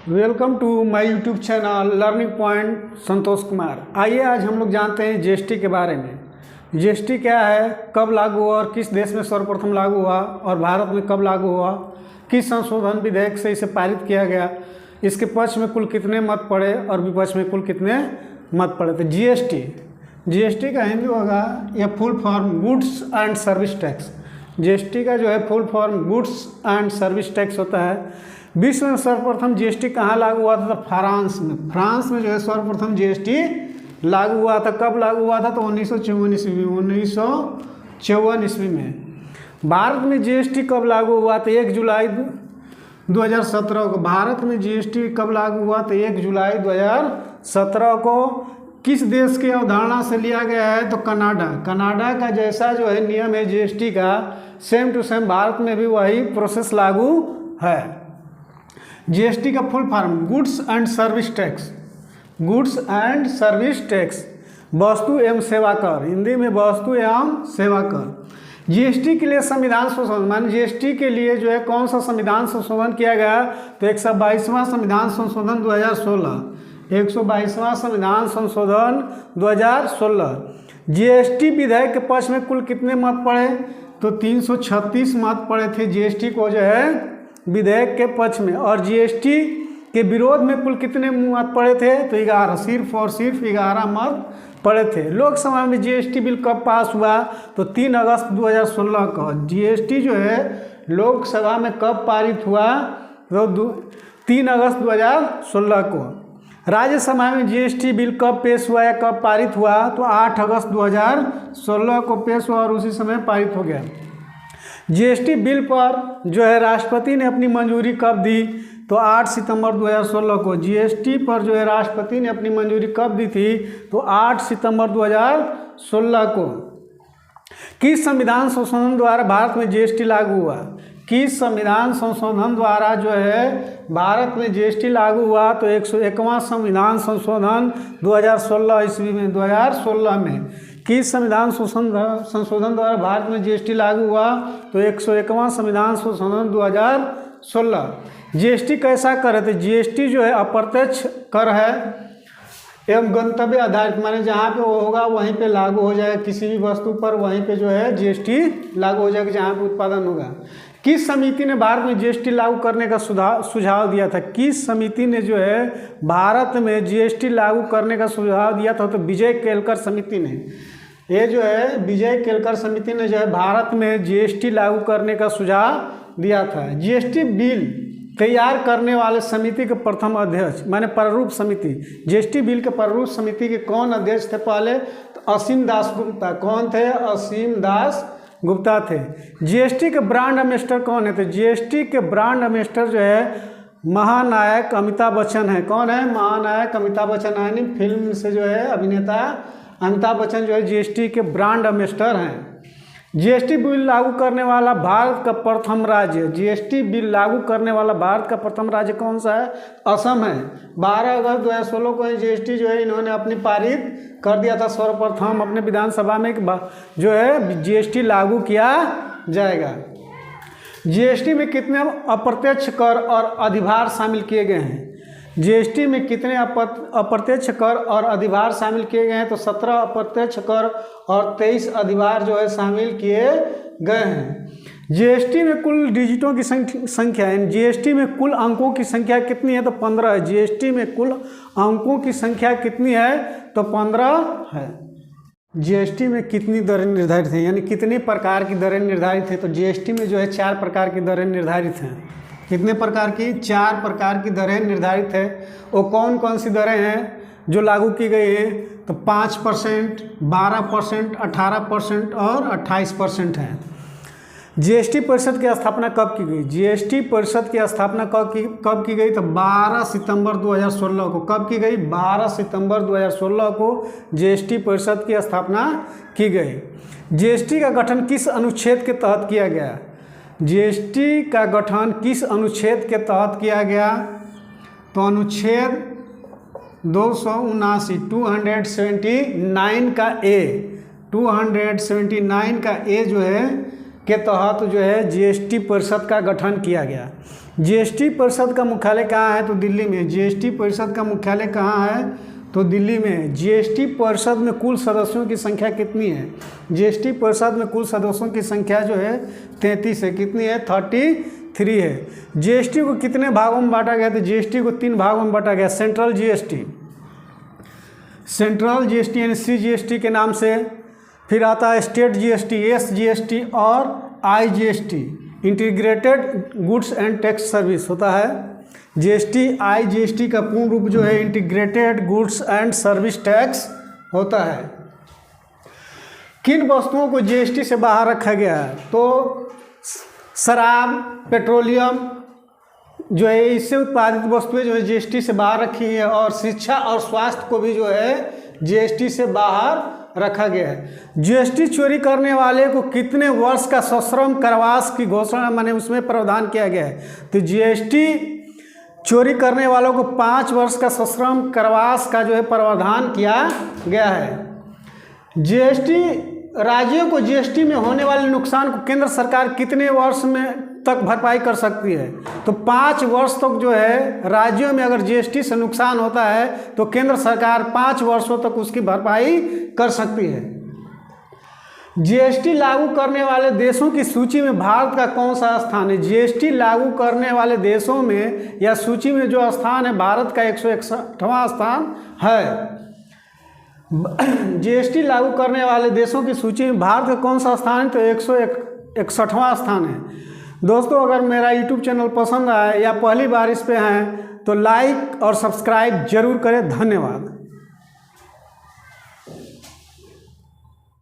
Welcome to my YouTube channel learning point Santosh Kumar. आइए आज हम लोग जानते हैं जीएसटी के बारे में। जीएसटी क्या है, कब लागू हुआ और किस देश में सर्वप्रथम लागू हुआ और भारत में कब लागू हुआ, किस संशोधन विधेयक से इसे पारित किया गया, इसके पक्ष में कुल कितने मत पड़े और विपक्ष में कुल कितने मत पड़े। तो जीएसटी का हिंदी होगा या full form goods and service tax. GST का जो है full form goods and service tax होता है। विश्व में सर्वप्रथम जीएसटी कहाँ लागू हुआ था? तो फ्रांस में जो है सर्वप्रथम जीएसटी लागू हुआ था। कब लागू हुआ था? तो 1954 ईस्वी में। भारत में जीएसटी कब लागू हुआ? तो 1 जुलाई 2017 को। भारत में जीएसटी कब लागू हुआ? तो 1 जुलाई 2017 को। किस देश की अवधारणा से लिया गया है? तो कनाडा का जैसा जो है नियम है जीएसटी का, सेम टू सेम भारत में भी वही प्रोसेस लागू है। जीएसटी का full form goods and service tax. Goods and service tax, वस्तु एवं सेवा कर, हिंदी में वस्तु एवं सेवा कर। जीएसटी के लिए संविधान संशोधन, मान जीएसटी के लिए जो है कौन सा संविधान संशोधन किया गया? तो 122वां संविधान संशोधन 2016। 122वां संविधान संशोधन 2016। जीएसटी विधेयक के पक्ष में कुल कितने मत पड़े? तो 336 मत पड़े थे जीएसटी को जो है विधेयक के पक्ष में। और जीएसटी के विरोध में कुल कितने मत पड़े थे? तो 11, सिर्फ और सिर्फ 11 मत पड़े थे। लोकसभा में जीएसटी बिल कब पास हुआ? तो 3 अगस्त 2016 को। जीएसटी जो है लोकसभा में कब पारित हुआ? तो 3 अगस्त 2016 को। राज्यसभा में जीएसटी बिल कब पेश हुआ या कब पारित हुआ? तो 8 अगस्त 2016 को पेश हुआ और उसी समय पारित हो गया। जीएसटी बिल पर जो है राष्ट्रपति ने अपनी मंजूरी कब दी? तो 8 सितंबर 2016 को। जीएसटी पर जो है राष्ट्रपति ने अपनी मंजूरी कब दी थी? तो 8 सितंबर 2016 को। किस संविधान संशोधन द्वारा भारत में जीएसटी लागू हुआ? किस संविधान संशोधन द्वारा जो है भारत में जीएसटी लागू हुआ? तो 101वां संविधान संशोधन 2016 ईस्वी में। 2016 में किस संविधान संशोधन द्वारा भारत में जीएसटी लागू हुआ? तो 101वां संविधान संशोधन 2016। जीएसटी कैसा कर है? तो जीएसटी जो है अप्रत्यक्ष कर है एवं गंतव्य आधारित, माने जहाँ पे वो होगा वहीं पे लागू हो जाएगा। किसी भी वस्तु पर वहीं पे जो है जीएसटी लागू हो जाएगा जहाँ पे उत्पादन होगा। किस समिति ने भारत में जीएसटी लागू करने का सुझाव दिया था? किस समिति ने जो है भारत में जीएसटी लागू करने का सुझाव दिया था? तो विजय केलकर समिति ने। ये जो है विजय केलकर समिति ने जो है भारत में जीएसटी लागू करने का सुझाव दिया था। जीएसटी बिल तैयार करने वाले समिति के प्रथम अध्यक्ष, माने प्रारूप समिति, जीएसटी बिल के प्रारूप समिति के कौन अध्यक्ष थे पहले? तो असीम दास गुप्ता। कौन थे? असीम दास गुप्ता थे। जीएसटी के ब्रांड एम्बेसडर कौन है? तो जीएसटी के ब्रांड एम्बेसडर जो है महानायक अमिताभ बच्चन है। कौन है? महानायक अमिताभ बच्चन, यानी फिल्म से जो है अभिनेता अमिताभ बच्चन जो है जीएसटी के ब्रांड एम्बेसडर हैं। जीएसटी बिल लागू करने वाला भारत का प्रथम राज्य, जीएसटी बिल लागू करने वाला भारत का प्रथम राज्य कौन सा है? असम है। 12 अगस्त 2016 को जीएसटी जो है इन्होंने अपनी पारित कर दिया था सर्वप्रथम अपने विधानसभा में जो है जीएसटी लागू किया जाएगा। जीएसटी में कितने अप्रत्यक्ष कर और अधिभार शामिल किए गए हैं? जीएसटी में कितने अप्रत्यक्ष कर और अधिभार शामिल किए गए हैं? तो 17 अप्रत्यक्ष कर और 23 अधिभार जो है शामिल किए गए हैं। जीएसटी में कुल डिजिटों की संख्या है, जीएसटी में कुल अंकों की संख्या कितनी है? तो 15 है। जीएसटी में कुल अंकों की संख्या कितनी है? तो 15 है। जीएसटी में कितनी दरें निर्धारित हैं, यानी कितने प्रकार की दरें निर्धारित हैं? तो जीएसटी में जो है 4 प्रकार की दरें निर्धारित हैं। कितने प्रकार की? 4 प्रकार की दरें निर्धारित है। वो कौन कौन सी दरें हैं जो लागू की गई है? तो 5%, 12%, 18% और 28% है। जीएसटी परिषद की स्थापना कब की गई? जीएसटी परिषद की स्थापना कब की गई? तो 12 सितंबर 2016 को। कब की गई? 12 सितंबर 2016 को जीएसटी परिषद की स्थापना की गई। जीएसटी का गठन किस अनुच्छेद के तहत किया गया? जीएसटी का गठन किस अनुच्छेद के तहत किया गया? तो अनुच्छेद 279 279 का ए 279 का ए जो है के तहत जो है जीएसटी परिषद का गठन किया गया। जीएसटी परिषद का मुख्यालय कहाँ है? तो दिल्ली में। जीएसटी परिषद का मुख्यालय कहाँ है? तो दिल्ली में। जीएसटी परिषद में कुल सदस्यों की संख्या कितनी है? जीएसटी परिषद में कुल सदस्यों की संख्या जो है 33 है। कितनी है? 33 है। जीएसटी को कितने भागों में बांटा गया? तो जीएसटी को 3 भागों में बांटा गया। सेंट्रल जीएसटी यानी सीजीएसटी के नाम से, फिर आता है स्टेट जीएसटी एसजीएसटी और IGST integrated goods and tax service होता है। जीएसटी आईजीएसटी का पूर्ण रूप जो है integrated goods and service tax होता है। किन वस्तुओं को जीएसटी से बाहर रखा गया है? तो शराब, पेट्रोलियम जो है इससे उत्पादित वस्तुएं जो है जीएसटी से बाहर रखी है, और शिक्षा और स्वास्थ्य को भी जो है जीएसटी से बाहर रखा गया है। जीएसटी चोरी करने वाले को कितने वर्ष का सश्रम कारावास की घोषणा माने उसमें प्रावधान किया गया है? तो जीएसटी चोरी करने वालों को 5 वर्ष का सश्रम कारावास का जो है प्रावधान किया गया है। जीएसटी राज्यों को जीएसटी में होने वाले नुकसान को केंद्र सरकार कितने वर्ष में तक भरपाई कर सकती है? तो 5 वर्ष तक जो है राज्यों में अगर जीएसटी से नुकसान होता है तो केंद्र सरकार 5 वर्षों तक उसकी भरपाई कर सकती है। जीएसटी लागू करने वाले देशों की सूची में भारत का कौन सा स्थान है? जीएसटी लागू करने वाले देशों में या सूची में जो स्थान है भारत का 161वां स्थान है। जीएसटी लागू करने वाले देशों की सूची में भारत का कौन सा स्थान है? तो 161वां स्थान है। दोस्तों, अगर मेरा यूट्यूब चैनल पसंद आए या पहली बार इस पे हैं तो लाइक और सब्सक्राइब जरूर करें। धन्यवाद।